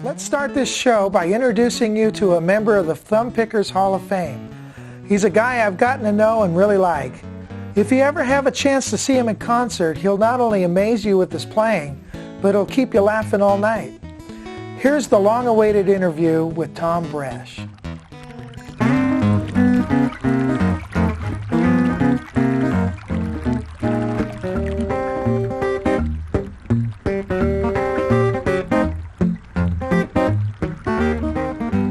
Let's start this show by introducing you to a member of the Thumb Pickers Hall of Fame. He's a guy I've gotten to know and really like. If you ever have a chance to see him in concert, he'll not only amaze you with his playing, but he'll keep you laughing all night. Here's the long-awaited interview with Thom Bresh.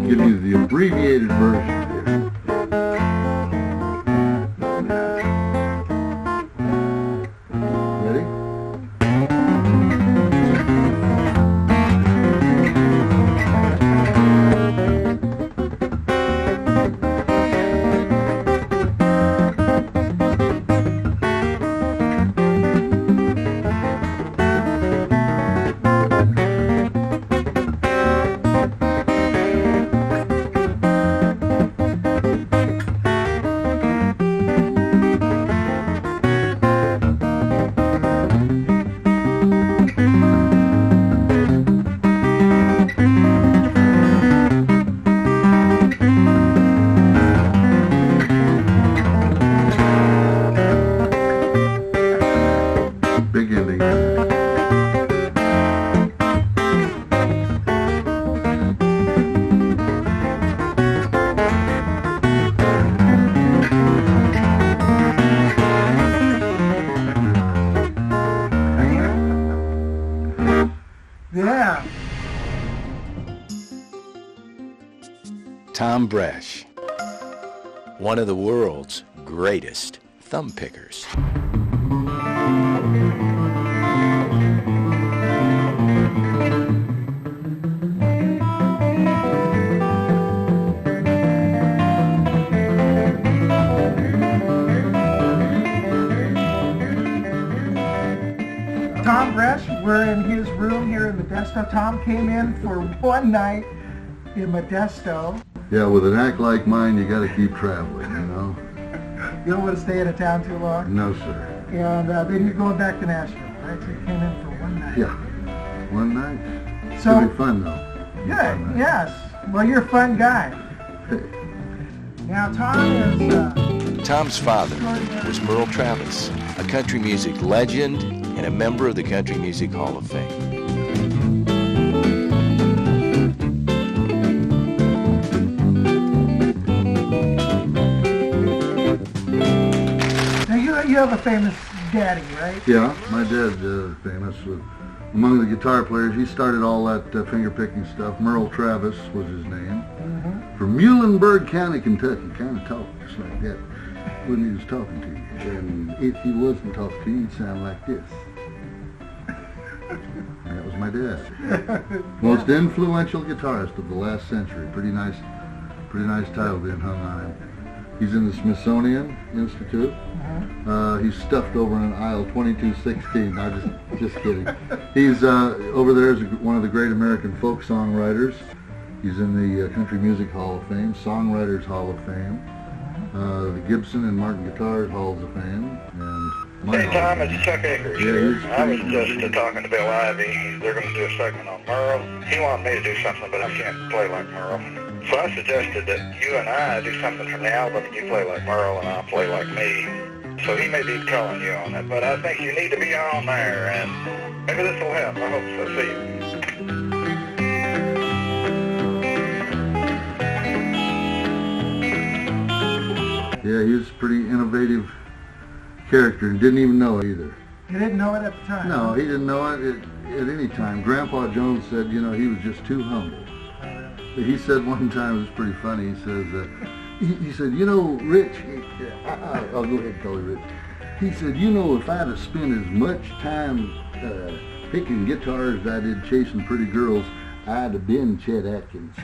Give you the abbreviated version here. Ready? Big ending. Yeah. Thom Bresh, one of the world's greatest thumb pickers. Thom Bresh, we're in his room here in Modesto. Thom came in for one night in Modesto. Yeah, with an act like mine, you got to keep traveling, you know? You don't want to stay in a town too long. No, sir. And then you're going back to Nashville, right? So you came in for one night. Yeah, one night. So, It'll be fun, though. yeah, yes. Well, you're a fun guy. Hey. Now, Thom is... Thom's father was Merle Travis, a country music legend and a member of the Country Music Hall of Fame. Now, you have a famous daddy, right? Yeah, my dad's famous. Among the guitar players, he started all that finger-picking stuff. Merle Travis was his name. Mm-hmm. From Muhlenberg County, Kentucky. Kind of talked just like that when he was talking to you. And if he wasn't talking to you, he'd sound like this. That was my dad. Most influential guitarist of the last century. Pretty nice title being hung on him. He's in the Smithsonian Institute. He's stuffed over in aisle 2216. No, just kidding. He's over there as one of the great American folk songwriters. He's in the Country Music Hall of Fame, Songwriters Hall of Fame, the Gibson and Martin Guitars Halls of Fame, and Hey Thom, it's Chuck Akers here. I was just talking to Bill Ivey. They're going to do a segment on Merle. He wanted me to do something, but I can't play like Merle. So I suggested that you and I do something from the album, and you play like Merle, and I'll play like me. So he may be calling you on it, but I think you need to be on there, and maybe this will help. I hope so. See you. yeah, he was a pretty innovative character and didn't even know it either. You didn't know it at the time? No, he didn't know it at any time. Grandpa Jones said, you know, he was just too humble. He said one time, it was pretty funny, he says, he said, you know, Rich, I'll go ahead and call you Rich. He said, you know, if I'd have spent as much time picking guitars as I did chasing pretty girls, I'd have been Chet Atkins.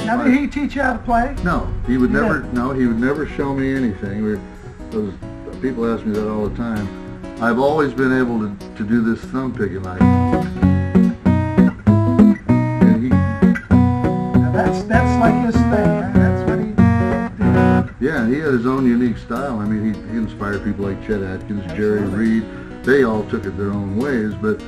Now, did he teach you how to play? No, he would never. didn't? No, he would never show me anything. People ask me that all the time. I've always been able to do this thumb picking like. And he. Now that's like his thing. Huh? That's what he did. Yeah, he had his own unique style. I mean, he inspired people like Chet Atkins, Jerry Reed. They all took it their own ways, but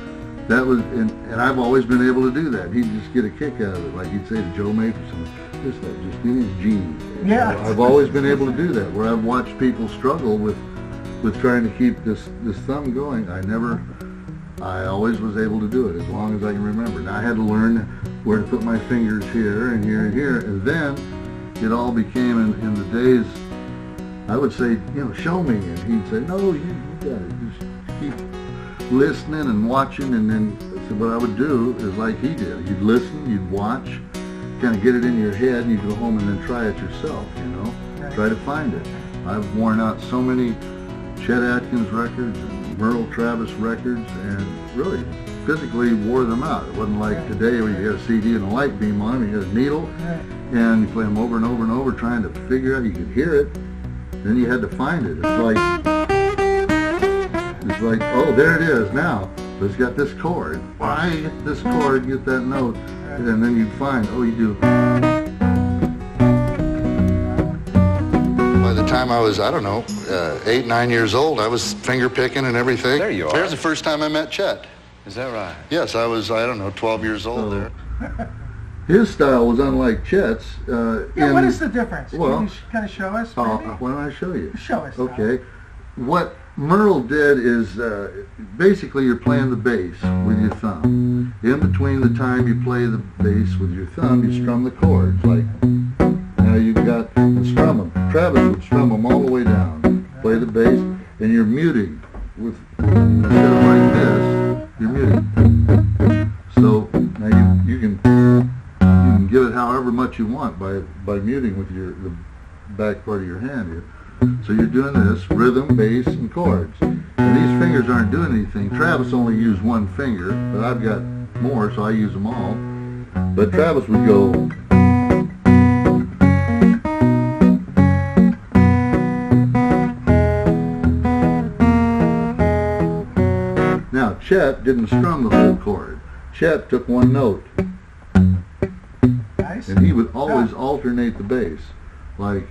that was, and I've always been able to do that. He'd just get a kick out of it, like he'd say to Joe May for something, just in his genes. Yeah. I've always been able to do that, where I've watched people struggle with trying to keep this thumb going. I always was able to do it as long as I can remember. Now I had to learn where to put my fingers here and here and here, and then it all became in the days, I would say, show me, and he'd say, no, you got it, just keep listening and watching. And then so what I would do is like he did. You'd listen, you'd watch, kind of get it in your head, and you'd go home and then try it yourself, try to find it. I've worn out so many Chet Atkins records and Merle Travis records, and really physically wore them out. It wasn't like today where you had a CD and a light beam on them, you had a needle, and you play them over and over and over trying to figure out, you could hear it, then you had to find it. It's like, oh, there it is now. It's got this chord. Why get this chord, get that note, and then you'd find, oh, you do. By the time I was, 8, 9 years old, I was finger picking and everything. There you are. There's the first time I met Chet. Is that right? Yes, I was, 12 years old there. His style was unlike Chet's. What is the difference? Well, can you kind of show us, maybe? Why don't I show you? Show us. Okay. What Merle did is, basically you're playing the bass with your thumb. In between the time you play the bass with your thumb, you strum the chords. Like, now you've got, and strum them. Travis would strum them all the way down. Play the bass, and you're muting. Instead of like this, you're muting. So, now you can give it however much you want by muting with the back part of your hand here. So you're doing this, rhythm, bass, and chords. And these fingers aren't doing anything. Travis only used one finger, but I've got more, so I use them all. But Travis would go. Now, Chet didn't strum the whole chord. Chet took one note. Nice. And he would always alternate the bass. Like,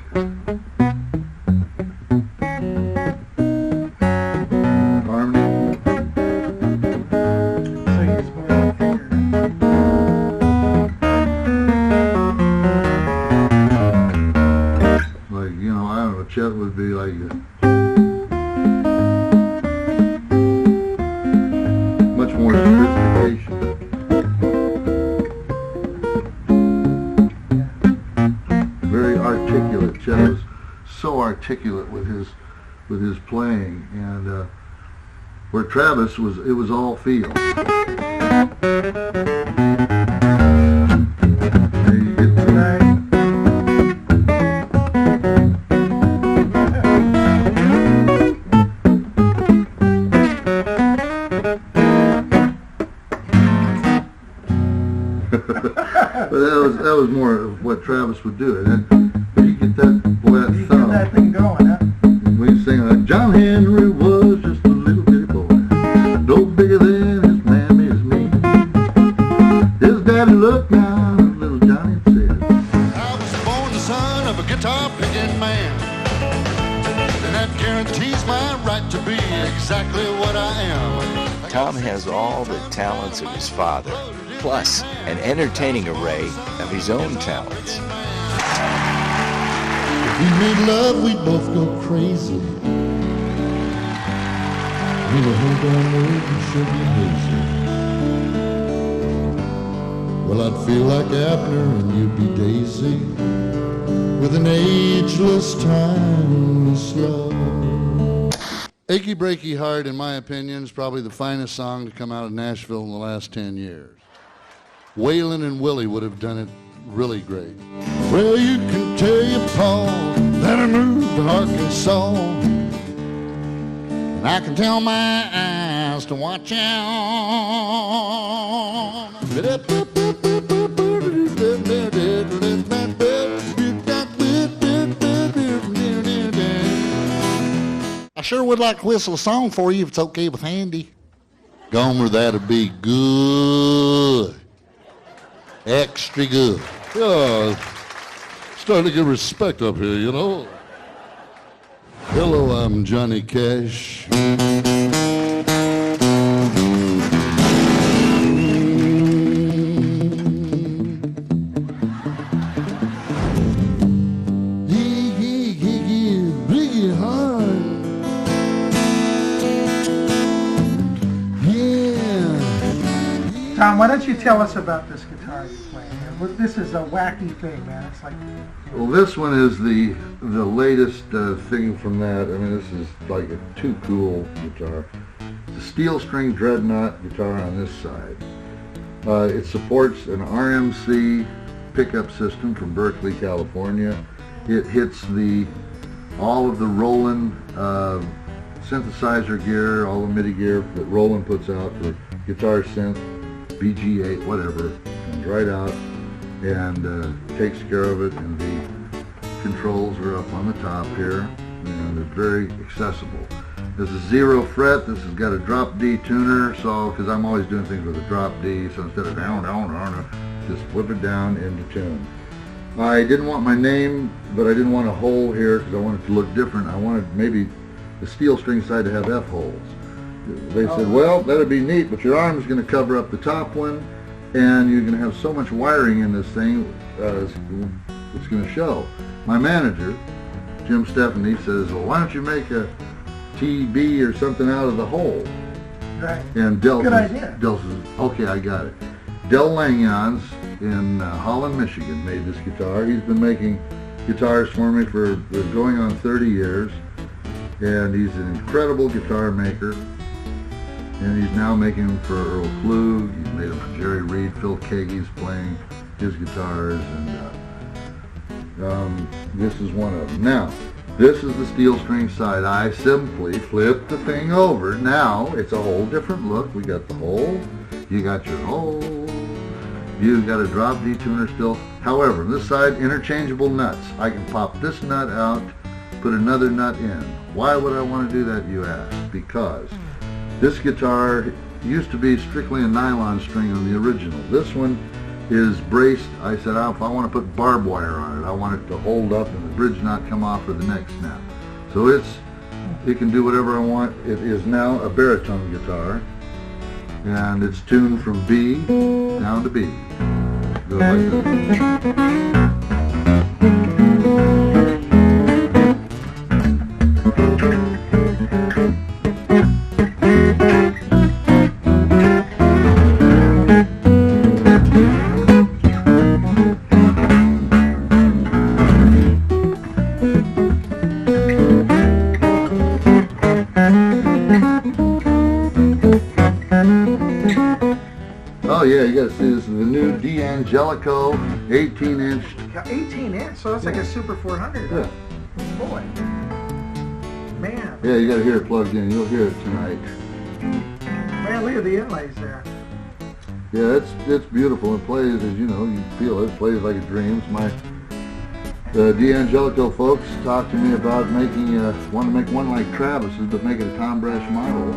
harmony. So you just put one finger. Like, I don't know, Chet would be like, much more sophistication. Very articulate. Chet was so articulate with his playing, and where Travis was, it was all feel. There you get to that. But that was more of what Travis would do. And then you get that thumb. Get that thing going, huh? When you sing like, John Henry was just a little bitty boy, no bigger than his mammy is me. His daddy looked down at little Johnny and said, I was born the son of a guitar picking man, and that guarantees my right to be exactly what I am. Thom has all the talents of his father, plus an entertaining array of his own talents. If we made love, we'd both go crazy. We were home down road and should be hazy. Well, I'd feel like Abner and you'd be Daisy, with an ageless, timeless love. Achy Breaky Heart, in my opinion, is probably the finest song to come out of Nashville in the last 10 years. Waylon and Willie would have done it really great. Well, you can tell your Paul that I moved to Arkansas, and I can tell my eyes to watch out. I sure would like to whistle a song for you if it's okay with Andy. Gomer, that'd be good. Extra good. Yeah, starting to get respect up here, you know. Hello, I'm Johnny Cash. Thom, why don't you tell us about this guitar you're playing here? This is a wacky thing, man. It's like... Well, this one is the latest thing from that. I mean, this is like a too cool guitar. It's a steel string dreadnought guitar on this side. It supports an RMC pickup system from Berkeley, California. It hits all of the Roland synthesizer gear, all the MIDI gear that Roland puts out for guitar synth, BG8, whatever, comes right out and takes care of it, and the controls are up on the top here, and they're very accessible. This is 0 fret. This has got a drop D tuner, so because I'm always doing things with a drop D, so instead of down, down, down, just whip it down into tune. I didn't want my name, but I didn't want a hole here because I wanted it to look different. I wanted maybe the steel string side to have F holes. They said, well, that'd be neat, but your arm's going to cover up the top one, and you're going to have so much wiring in this thing, it's going to show. My manager, Jim Stephanie, says, well, why don't you make a TB or something out of the hole? Right. And Del Good says, idea. Del says, okay, I got it. Del Langyons in Holland, Michigan made this guitar. He's been making guitars for me for going on 30 years, and he's an incredible guitar maker. And he's now making them for Earl Klug. He's made them for Jerry Reed. Phil Keaggy's playing his guitars, and this is one of them. Now, this is the steel string side. I simply flip the thing over. Now it's a whole different look. We got the hole. You got your hole. You got a drop D tuner still. However, this side, interchangeable nuts. I can pop this nut out, put another nut in. Why would I want to do that, you ask? Because this guitar used to be strictly a nylon string on the original. This one is braced. I said, if I want to put barbed wire on it, I want it to hold up and the bridge not come off for the next snap. So it can do whatever I want. It is now a baritone guitar, and it's tuned from B down to B. Goes like this. Oh yeah, you gotta see this is the new D'Angelico 18-inch. 18-inch, so that's like a Super 400. Yeah. Boy. Man. Yeah, you gotta hear it plugged in. You'll hear it tonight. Man, look at the inlays there. Yeah, it's beautiful. It plays, as you know, you feel it. It plays like a dream. The D'Angelico folks talked to me about want to make one like Travis's, but make it a Thom Bresh model.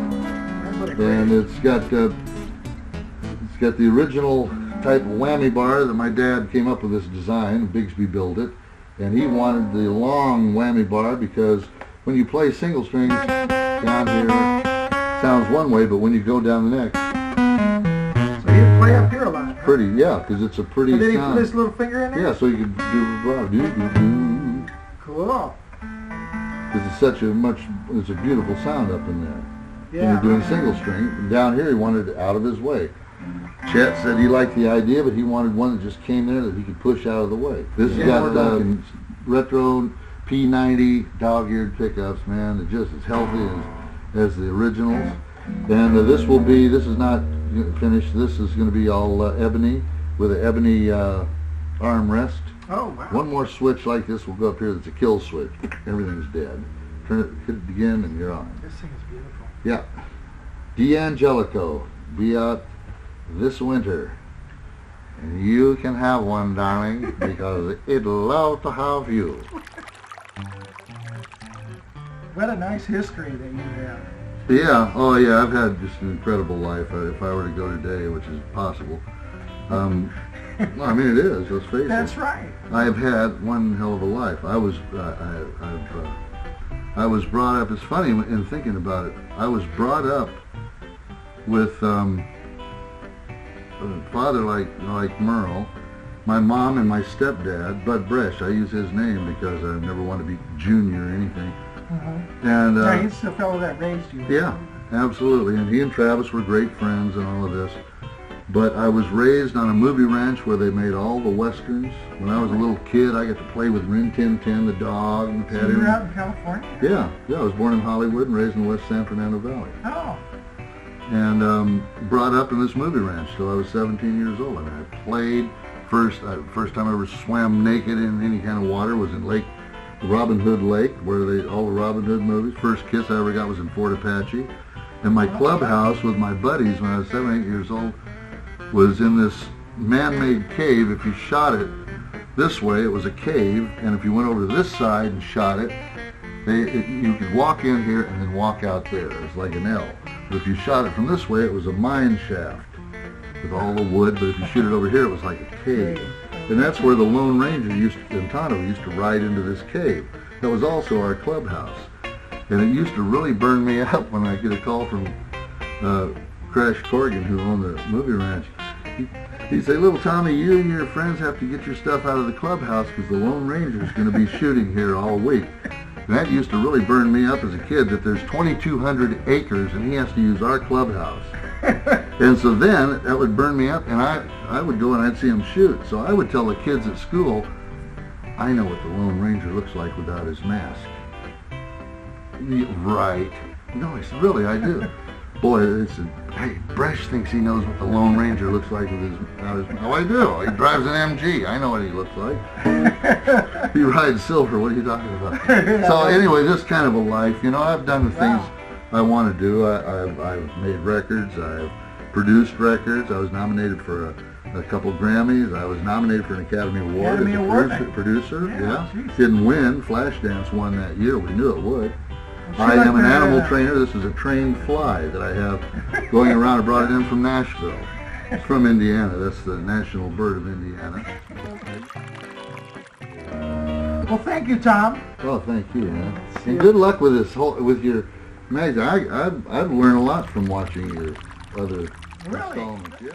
And it's got the original type of whammy bar that my dad came up with this design. Bigsby built it, and he wanted the long whammy bar because when you play single strings down here, it sounds one way, but when you go down the neck, so you play up here a lot. Huh? Pretty, yeah, because it's a pretty And then he sound. put his little finger in there? Yeah, so you could do. Cool. Because it's a beautiful sound up in there. Yeah. When you're doing single string. And down here, he wanted it out of his way. Chet said he liked the idea, but he wanted one that just came there that he could push out of the way. This has got retro P90 dog-eared pickups, man. It's just as healthy as the originals. And this is not finished. This is going to be all ebony with an ebony armrest. Oh, wow. One more switch like this will go up here that's a kill switch. Everything's dead. Turn it, hit it again, and you're on. This thing is beautiful. Yeah. D'Angelico, be out this winter. And you can have one, darling, because it'd love to have you. What a nice history that you have. Yeah, oh yeah, I've had just an incredible life. If I were to go today, which is possible. Well, I mean, it is, let's face it. That's right. I've had one hell of a life. I was brought up, it's funny in thinking about it, I was brought up with a father like Merle, my mom and my stepdad, Bud Bresh. I use his name because I never want to be junior or anything. And yeah, he's the fellow that raised you. Yeah, absolutely. And he and Travis were great friends and all of this. But I was raised on a movie ranch where they made all the westerns. When I was a little kid, I got to play with Rin Tin Tin, the dog, and pet him. You were out in California? Yeah. I was born in Hollywood and raised in the West San Fernando Valley. Oh. And brought up in this movie ranch till I was 17 years old. I mean, I played. First time I ever swam naked in any kind of water was in Robin Hood Lake, where all the Robin Hood movies. First kiss I ever got was in Fort Apache. And my clubhouse with my buddies when I was 7, 8 years old was in this man-made cave. If you shot it this way, it was a cave, and if you went over to this side and shot it, you could walk in here and then walk out there. It was like an L. But if you shot it from this way, it was a mine shaft with all the wood, but if you shoot it over here, it was like a cave. And that's where the Lone Ranger in Tonto used to ride into this cave. That was also our clubhouse. And it used to really burn me up when I get a call from Crash Corrigan, who owned the movie ranch. He'd say, "Little Tommy, you and your friends have to get your stuff out of the clubhouse because the Lone Ranger is going to be shooting here all week." And that used to really burn me up as a kid, that there's 2,200 acres and he has to use our clubhouse. And so then that would burn me up, and I would go and I'd see him shoot. So I would tell the kids at school, "I know what the Lone Ranger looks like without his mask." Right. No, I said, "Really, I do." Boy, hey, Bresh thinks he knows what the Lone Ranger looks like without his mask. Oh, I do. He drives an MG. I know what he looks like. He rides silver. What are you talking about? So anyway, this kind of a life. You know, I've done the things I want to do. I've made records. I've produced records. I was nominated for a couple Grammys. I was nominated for an Academy Award as a producer. Yeah. Didn't win. Flashdance won that year. We knew it would. I am an animal trainer. This is a trained fly that I have going around. I brought it in from Nashville. It's from Indiana. That's the national bird of Indiana. Well, thank you, Thom. Oh, thank you, man. And good luck with with your magazine. I've learned a lot from watching your other installments. Yeah.